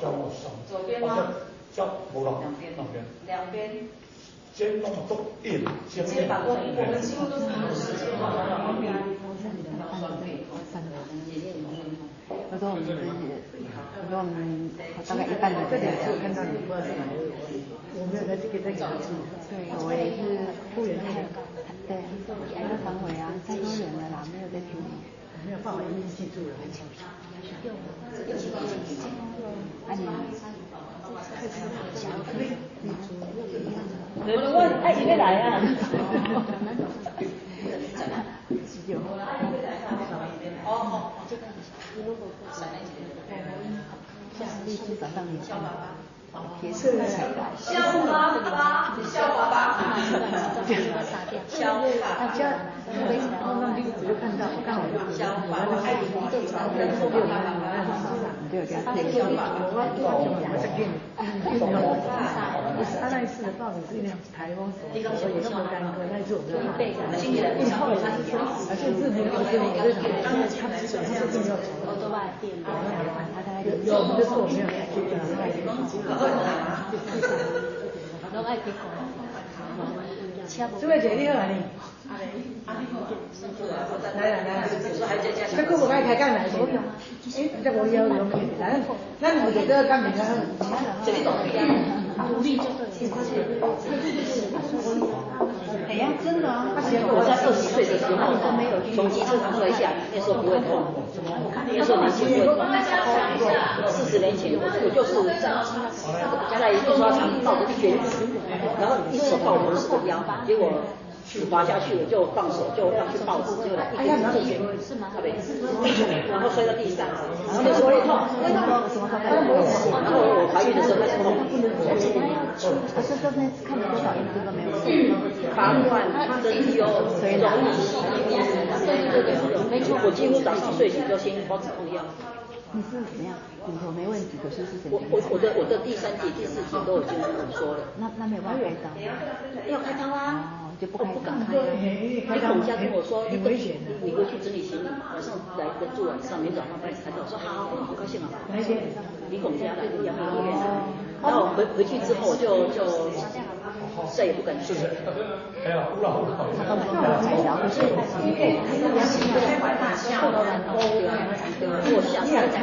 交我上，左边吗？交无了，两边。肩膀都硬，肩膀我们几乎都是肩膀我说我们大概一半的人看到你不知道是哪一位，我没有在这个对，我也是复原太对，还要反悔啊，太多人了啦，没有在听。没有办法一一记住了。啊你。我爱你来啊！哦，这个立即找到你。也是肖爸爸，肖爸爸，肖爸爸，刚刚第一次就看到，我刚好就肖爸爸，他那一次的报纸是那样台风手，也那么干戈，那一次我们就后来他是说，而且是没有我就想，他基本上是没有走，有我们的错没有拢爱去讲，这位姐你好啊你。来，这个我该开干来的。这我有用的，咱有这个干咩啊？这里懂不呀？独立就对。哎呀，真的啊！我在20岁的时候都没有从机车上摔下，那时候不会痛，那时候年轻不会痛。40年前我就是在印刷厂抱着卷纸，然后一手抱着我的腰，结果滑下去，我就放手就要去抱纸，就来一根就卷，对，然后摔到地上，然后那时候会痛，然后我怀孕的时候开始痛。可是这边看你多少音都没有事。拔罐、针灸、溶液，我几乎早上睡醒就先包止痛药。你是怎么样？骨头没问题，可是是什么？我的第3节、第4节都已经跟我说了。那没有办法开刀。要开刀啊！就不开刀。李孔家跟我说，你回去整理行李，晚上来住晚上，明早上帮你开刀。我说好，好高兴啊！李孔家来的阳明医院，然后回去之后我就再也不敢去。哎呀，不了。开刀，可是因为我下次再讲。